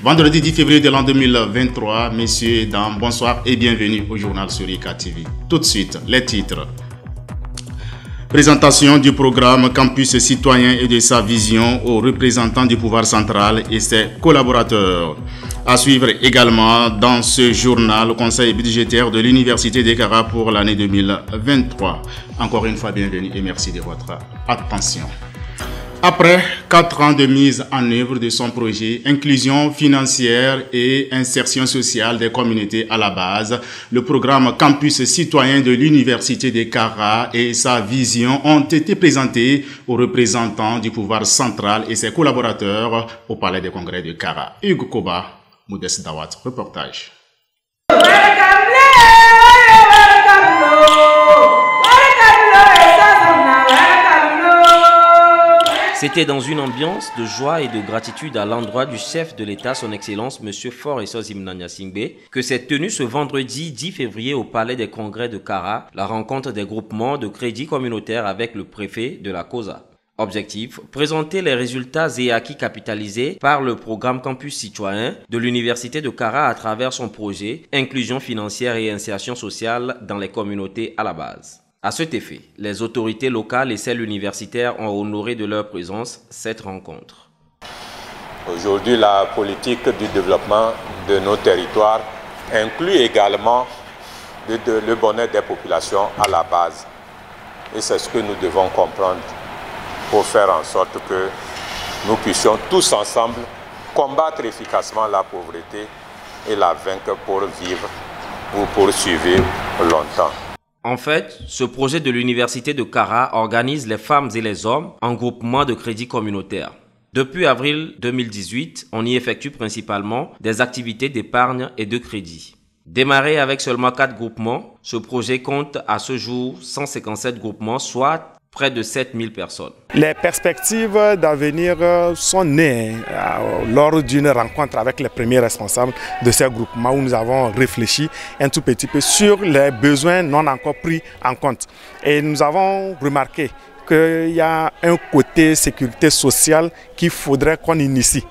Vendredi 10 février de l'an 2023, messieurs, dames, bonsoir et bienvenue au journal sur IK TV. Tout de suite, les titres. Présentation du programme Campus Citoyen et de sa vision aux représentants du pouvoir central et ses collaborateurs. À suivre également dans ce journal le conseil budgétaire de l'Université de Kara pour l'année 2023. Encore une fois, bienvenue et merci de votre attention. Après 4 ans de mise en œuvre de son projet Inclusion financière et insertion sociale des communautés à la base, le programme Campus Citoyen de l'Université de Kara et sa vision ont été présentés aux représentants du pouvoir central et ses collaborateurs au Palais des Congrès de Kara. Hugues Koba, Modeste Dawat, reportage. C'était dans une ambiance de joie et de gratitude à l'endroit du chef de l'État, son Excellence M. Faure Essozi Mnangagwa, que s'est tenue ce vendredi 10 février au Palais des Congrès de Kara, la rencontre des groupements de crédit communautaire avec le préfet de la COSA. Objectif, présenter les résultats et acquis capitalisés par le programme Campus Citoyen de l'Université de Kara à travers son projet Inclusion financière et insertion sociale dans les communautés à la base. À cet effet, les autorités locales et celles universitaires ont honoré de leur présence cette rencontre. Aujourd'hui, la politique du développement de nos territoires inclut également le bonheur des populations à la base. Et c'est ce que nous devons comprendre pour faire en sorte que nous puissions tous ensemble combattre efficacement la pauvreté et la vaincre pour vivre ou poursuivre longtemps. En fait, ce projet de l'Université de Kara organise les femmes et les hommes en groupement de crédit communautaire. Depuis avril 2018, on y effectue principalement des activités d'épargne et de crédit. Démarré avec seulement 4 groupements, ce projet compte à ce jour 157 groupements, soit près de 7000 personnes. Les perspectives d'avenir sont nées lors d'une rencontre avec les premiers responsables de ces groupements où nous avons réfléchi un tout petit peu sur les besoins non encore pris en compte. Et nous avons remarqué qu'il y a un côté sécurité sociale qu'il faudrait qu'on initie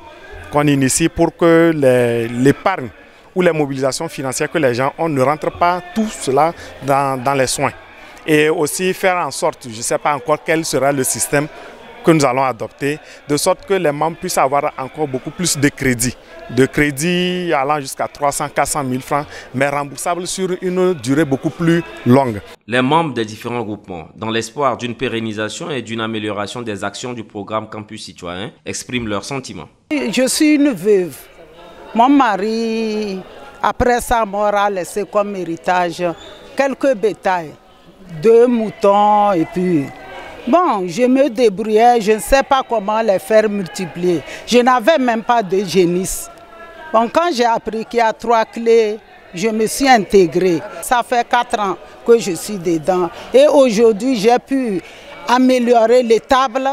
pour que l'épargne ou les mobilisations financières que les gens ont ne rentrent pas tout cela dans les soins. Et aussi faire en sorte, je ne sais pas encore quel sera le système que nous allons adopter, de sorte que les membres puissent avoir encore beaucoup plus de crédits allant jusqu'à 300-400 000 francs, mais remboursables sur une durée beaucoup plus longue. Les membres des différents groupements, dans l'espoir d'une pérennisation et d'une amélioration des actions du programme Campus Citoyen, expriment leurs sentiments. Je suis une veuve. Mon mari, après sa mort, a laissé comme héritage quelques bétails. 2 moutons et puis... Bon, je me débrouillais, je ne sais pas comment les faire multiplier. Je n'avais même pas de génisse. Bon, quand j'ai appris qu'il y a 3 clés, je me suis intégrée. Ça fait 4 ans que je suis dedans. Et aujourd'hui, j'ai pu améliorer les tables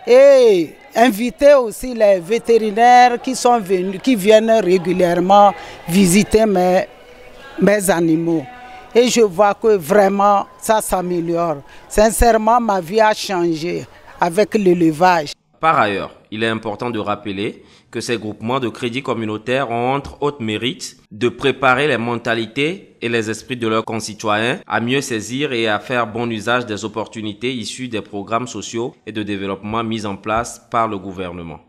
et inviter aussi les vétérinaires qui sont venus, qui viennent régulièrement visiter mes animaux. Et je vois que vraiment ça s'améliore. Sincèrement, ma vie a changé avec l'élevage. Par ailleurs, il est important de rappeler que ces groupements de crédit communautaire ont entre autres mérites de préparer les mentalités et les esprits de leurs concitoyens à mieux saisir et à faire bon usage des opportunités issues des programmes sociaux et de développement mis en place par le gouvernement.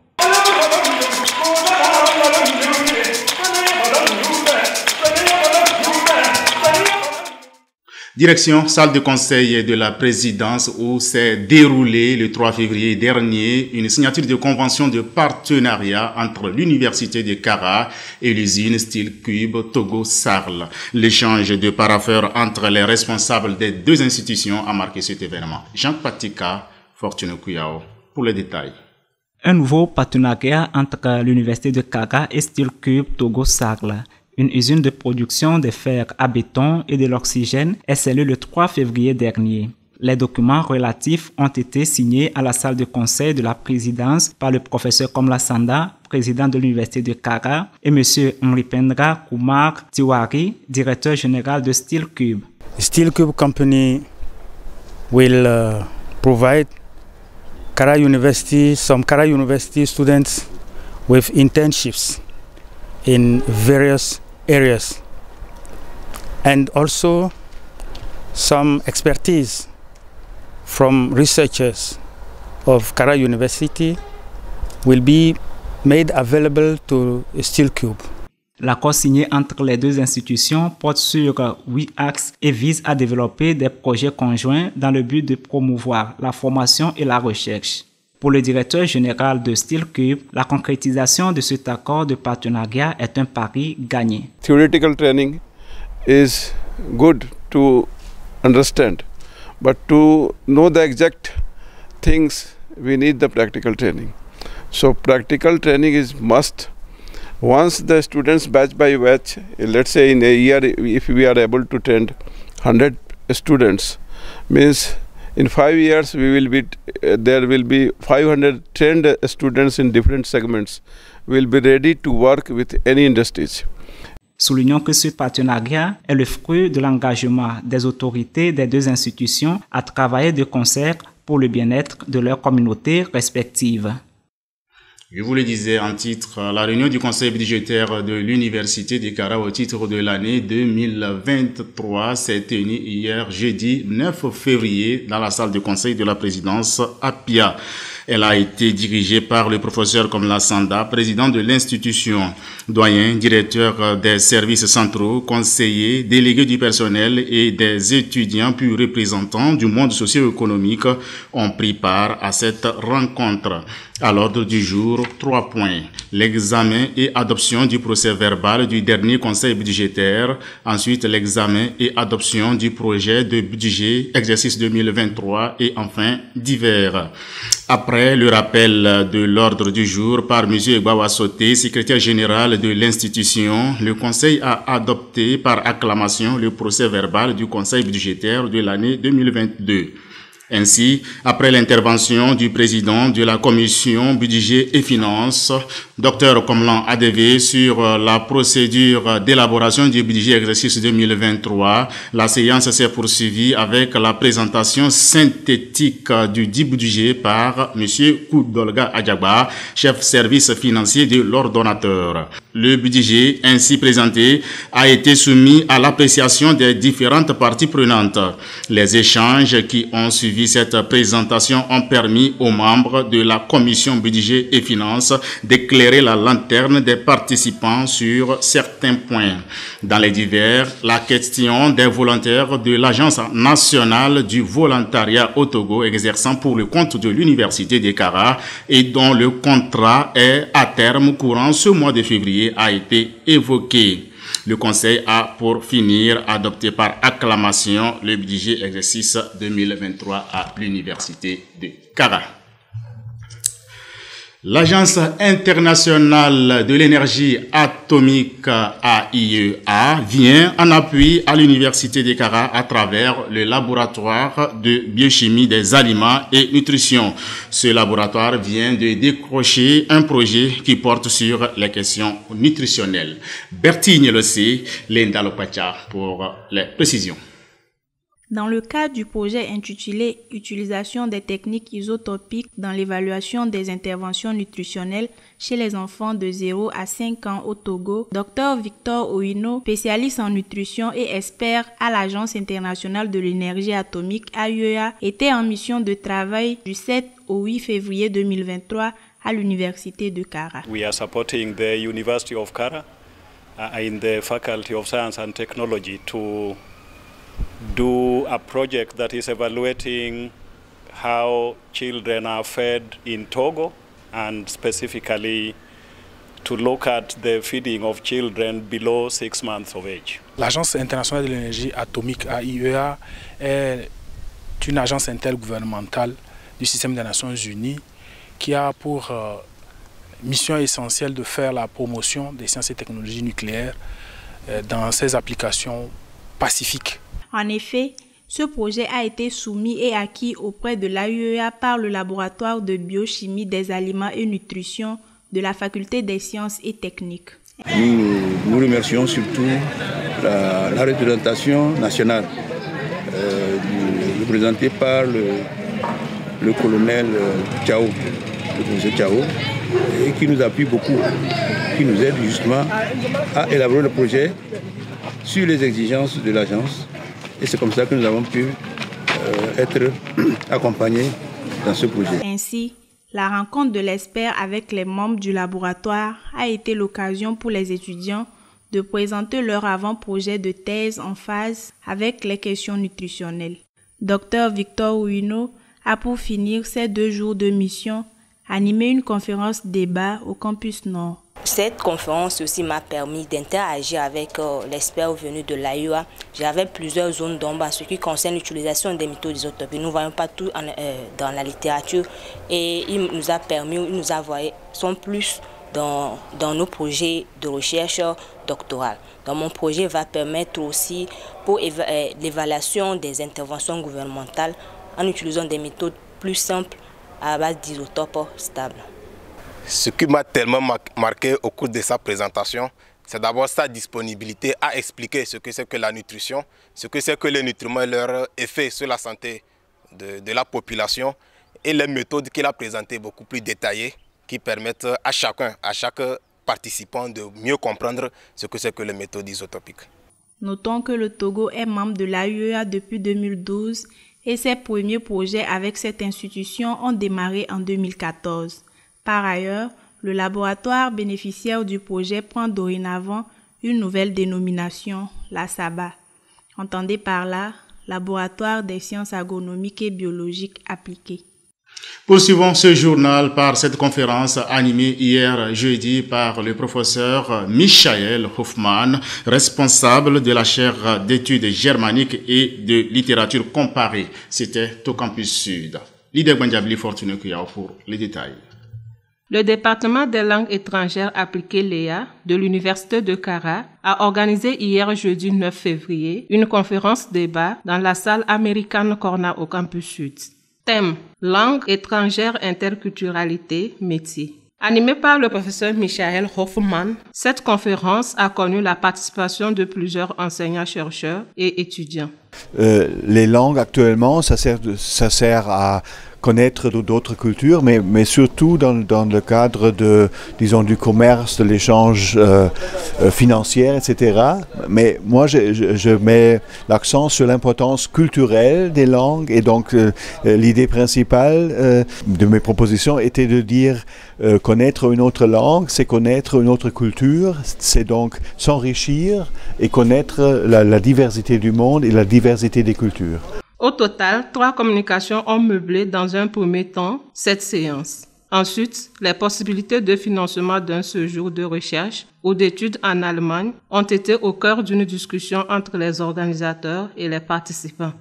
Direction salle de conseil de la présidence où s'est déroulé le 3 février dernier une signature de convention de partenariat entre l'Université de Kara et l'usine Steel Cube Togo Sarl. L'échange de parapheurs entre les responsables des 2 institutions a marqué cet événement. Jean Patika, Fortune Kuyao, pour les détails. Un nouveau partenariat entre l'Université de Kara et Steel Cube Togo Sarl, une usine de production de fer à béton et de l'oxygène, est scellée le 3 février dernier. Les documents relatifs ont été signés à la salle de conseil de la présidence par le professeur Komla Sanda, président de l'Université de Kara, et M. Nripendra Kumar Tiwari, directeur général de Steel Cube. Steel Cube Company will provide some Kara University students with internships in various areas, and also some expertise from researchers of Kara University will be made available to SteelCube. L'accord signé entre les deux institutions porte sur 8 axes et vise à développer des projets conjoints dans le but de promouvoir la formation et la recherche. Pour le directeur général de SteelCube, la concrétisation de cet accord de partenariat est un pari gagné. Theoretical training is good to understand, but to know the exact things we need the practical training. So practical training is must. Once the students batch by batch, let's say in a year if we are able to train 100 students, means in 5 years we will be there will be 500 trained students in different segments will be ready to work with any industries. Soulignons que ce partenariat est le fruit de l'engagement des autorités des deux institutions à travailler de concert pour le bien-être de leurs communautés respectives. Je vous le disais en titre, la réunion du conseil budgétaire de l'Université de Kara au titre de l'année 2023 s'est tenue hier jeudi 9 février dans la salle de conseil de la présidence à Pia. Elle a été dirigée par le professeur Komla Sanda, président de l'institution, doyen, directeur des services centraux, conseiller, délégué du personnel et des étudiants puis représentants du monde socio-économique ont pris part à cette rencontre. À l'ordre du jour, 3 points. L'examen et adoption du procès verbal du dernier conseil budgétaire. Ensuite, l'examen et adoption du projet de budget exercice 2023 et enfin divers. Après le rappel de l'ordre du jour par M. Egbawa Soté, secrétaire général de l'institution, le conseil a adopté par acclamation le procès verbal du conseil budgétaire de l'année 2022. Ainsi, après l'intervention du président de la commission budget et finances, Dr Komlan Adeve, sur la procédure d'élaboration du budget exercice 2023, la séance s'est poursuivie avec la présentation synthétique du dit budget par M. Koudolga Adjagba, chef service financier de l'ordonnateur. Le budget ainsi présenté a été soumis à l'appréciation des différentes parties prenantes. Les échanges qui ont suivi cette présentation ont permis aux membres de la commission budget et finances d'éclairer la lanterne des participants sur certains points. Dans les divers, la question des volontaires de l'Agence nationale du volontariat au Togo exerçant pour le compte de l'Université de Kara et dont le contrat est à terme courant ce mois de février a été évoqué. Le Conseil a, pour finir, adopté par acclamation le budget exercice 2023 à l'Université de Kara. L'Agence internationale de l'énergie atomique AIEA vient en appui à l'Université de Kara à travers le laboratoire de biochimie des aliments et nutrition. Ce laboratoire vient de décrocher un projet qui porte sur les questions nutritionnelles. Bertigne le sait, Linda Lopacha pour les précisions. Dans le cadre du projet intitulé « Utilisation des techniques isotopiques dans l'évaluation des interventions nutritionnelles chez les enfants de 0 à 5 ans au Togo », Dr Victor Ouino, spécialiste en nutrition et expert à l'Agence internationale de l'énergie atomique AIEA, était en mission de travail du 7 au 8 février 2023 à l'Université de Kara. We are supporting the University of Kara in the Faculty of Science and Technology to do a project that is evaluating how children are fed in Togo and specifically to look at the feeding of children below 6 months of age. L'Agence internationale de l'énergie atomique AIEA est une agence intergouvernementale du système des Nations Unies qui a pour mission essentielle de faire la promotion des sciences et technologies nucléaires dans ses applications pacifiques. En effet, ce projet a été soumis et acquis auprès de l'AIEA par le laboratoire de biochimie des aliments et nutrition de la Faculté des sciences et techniques. Nous remercions surtout la représentation nationale représentée par le colonel Chao, le professeur Chao, et qui nous appuie beaucoup qui nous aide justement à élaborer le projet sur les exigences de l'agence. Et c'est comme ça que nous avons pu être accompagnés dans ce projet. Ainsi, la rencontre de l'expert avec les membres du laboratoire a été l'occasion pour les étudiants de présenter leur avant-projet de thèse en phase avec les questions nutritionnelles. Dr Victor Ouino a pour finir ces 2 jours de mission animé une conférence débat au campus Nord. Cette conférence aussi m'a permis d'interagir avec l'expert venu de l'AUA. J'avais plusieurs zones d'ombre en ce qui concerne l'utilisation des méthodes isotopiques. Nous ne voyons pas tout dans la littérature et il nous a permis, il nous a voyé, sont plus dans nos projets de recherche doctorale. Donc mon projet va permettre aussi pour l'évaluation des interventions gouvernementales en utilisant des méthodes plus simples à base d'isotopes stables. Ce qui m'a tellement marqué au cours de sa présentation, c'est d'abord sa disponibilité à expliquer ce que c'est que la nutrition, ce que c'est que les nutriments et leur effet sur la santé de la population et les méthodes qu'il a présentées beaucoup plus détaillées qui permettent à chaque participant de mieux comprendre ce que c'est que les méthodes isotopiques. Notons que le Togo est membre de l'AUEA depuis 2012 et ses premiers projets avec cette institution ont démarré en 2014. Par ailleurs, le laboratoire bénéficiaire du projet prend dorénavant une nouvelle dénomination, la SABA. Entendez par là, Laboratoire des sciences agronomiques et biologiques appliquées. Poursuivons ce journal par cette conférence animée hier jeudi par le professeur Michael Hoffman, responsable de la chaire d'études germaniques et de littérature comparée. C'était au campus sud. L'idée Gbandiabli Fortuné Kuyao pour les détails. Le département des langues étrangères appliquées (LEA) de l'Université de Kara a organisé hier jeudi 9 février une conférence débat dans la salle American Corner au campus sud. Thème: langue étrangère, interculturalité, métier. Animée par le professeur Michael Hoffman, cette conférence a connu la participation de plusieurs enseignants-chercheurs et étudiants. Les langues actuellement, ça sert à connaître d'autres cultures, mais surtout dans le cadre du commerce, de l'échange financier, etc. Mais moi, je mets l'accent sur l'importance culturelle des langues et donc l'idée principale de mes propositions était de dire connaître une autre langue, c'est connaître une autre culture, c'est donc s'enrichir et connaître la diversité du monde et la diversité des cultures. Au total, 3 communications ont meublé dans un premier temps cette séance. Ensuite, les possibilités de financement d'un séjour de recherche ou d'études en Allemagne ont été au cœur d'une discussion entre les organisateurs et les participants.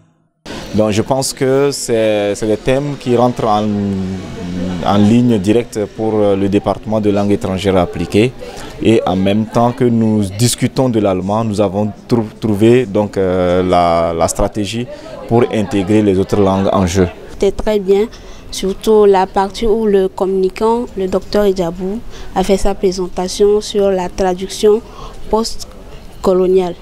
Donc je pense que c'est des thèmes qui rentrent en ligne directe pour le département de langue étrangère appliquée. Et en même temps que nous discutons de l'allemand, nous avons trouvé donc, la stratégie pour intégrer les autres langues en jeu. C'était très bien, surtout la partie où le communicant, le docteur Edjabou, a fait sa présentation sur la traduction post-coloniale.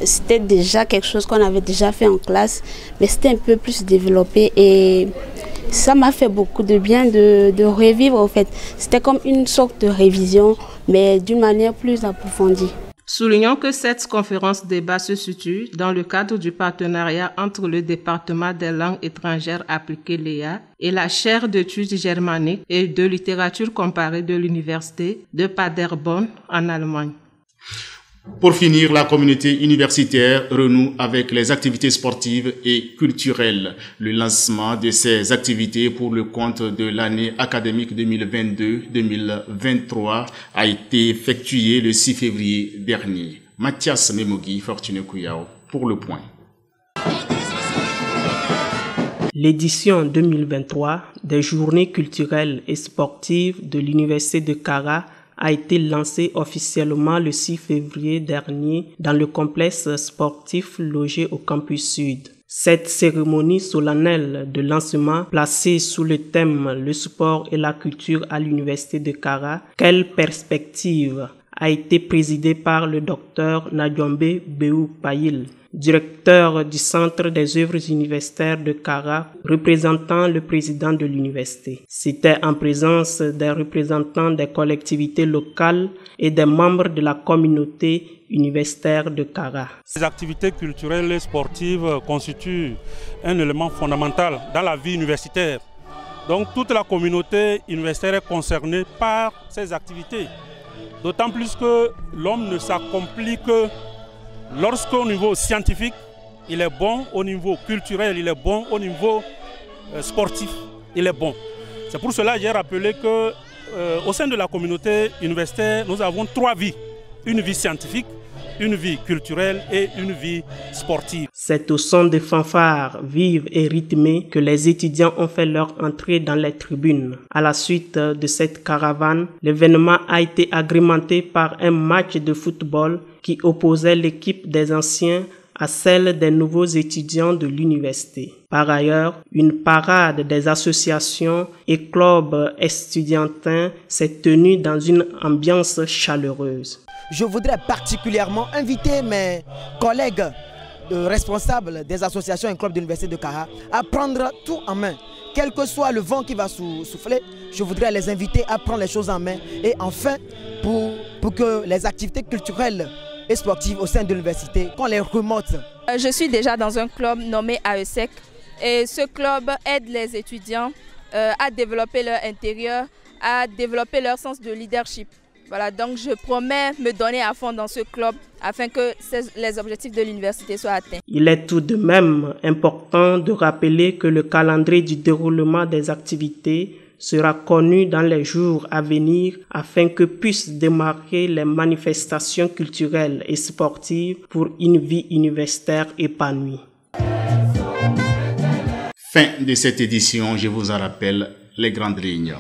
C'était déjà quelque chose qu'on avait déjà fait en classe, mais c'était un peu plus développé et ça m'a fait beaucoup de bien de revivre en fait. C'était comme une sorte de révision, mais d'une manière plus approfondie. Soulignons que cette conférence débat se situe dans le cadre du partenariat entre le département des langues étrangères appliquées (LEA) et la chaire d'études germaniques et de littérature comparée de l'université de Paderborn en Allemagne. Pour finir, la communauté universitaire renoue avec les activités sportives et culturelles. Le lancement de ces activités pour le compte de l'année académique 2022-2023 a été effectué le 6 février dernier. Mathias Memogi, Fortuné Kuyao, pour le point. L'édition 2023 des journées culturelles et sportives de l'Université de Kara a été lancé officiellement le 6 février dernier dans le complexe sportif logé au campus sud. Cette cérémonie solennelle de lancement placée sous le thème « Le sport et la culture à l'université de Kara », quelle perspective a été présidée par le docteur Nadjombe Béou Payil, directeur du Centre des œuvres universitaires de Kara, représentant le président de l'université. C'était en présence des représentants des collectivités locales et des membres de la communauté universitaire de Kara. Les activités culturelles et sportives constituent un élément fondamental dans la vie universitaire. Donc toute la communauté universitaire est concernée par ces activités. D'autant plus que l'homme ne s'accomplit que lorsqu'au niveau scientifique, il est bon, au niveau culturel, il est bon, au niveau sportif, il est bon. C'est pour cela que j'ai rappelé qu'au sein de la communauté universitaire, nous avons 3 vies. Une vie scientifique, une vie culturelle et une vie sportive. C'est au son des fanfares vives et rythmées que les étudiants ont fait leur entrée dans les tribunes. À la suite de cette caravane, l'événement a été agrémenté par un match de football qui opposait l'équipe des anciens à celle des nouveaux étudiants de l'université. Par ailleurs, une parade des associations et clubs estudiantins s'est tenue dans une ambiance chaleureuse. Je voudrais particulièrement inviter mes collègues responsables des associations et clubs de l'université de Kara à prendre tout en main. Quel que soit le vent qui va souffler, je voudrais les inviter à prendre les choses en main. Et enfin, pour que les activités culturelles et sportives au sein de l'université, qu'on les remonte. Je suis déjà dans un club nommé AESEC et ce club aide les étudiants à développer leur intérieur, à développer leur sens de leadership. Voilà, donc je promets me donner à fond dans ce club afin que les objectifs de l'université soient atteints. Il est tout de même important de rappeler que le calendrier du déroulement des activités sera connu dans les jours à venir afin que puissent démarrer les manifestations culturelles et sportives pour une vie universitaire épanouie. Fin de cette édition, je vous en rappelle les grandes lignes.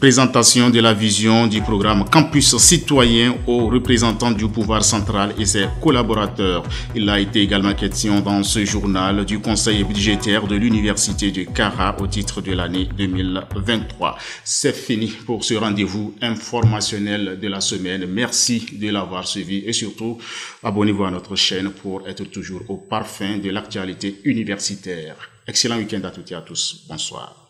Présentation de la vision du programme Campus Citoyen aux représentants du pouvoir central et ses collaborateurs. Il a été également question dans ce journal du conseil budgétaire de l'université de Kara au titre de l'année 2023. C'est fini pour ce rendez-vous informationnel de la semaine. Merci de l'avoir suivi et surtout abonnez-vous à notre chaîne pour être toujours au parfum de l'actualité universitaire. Excellent week-end à toutes et à tous. Bonsoir.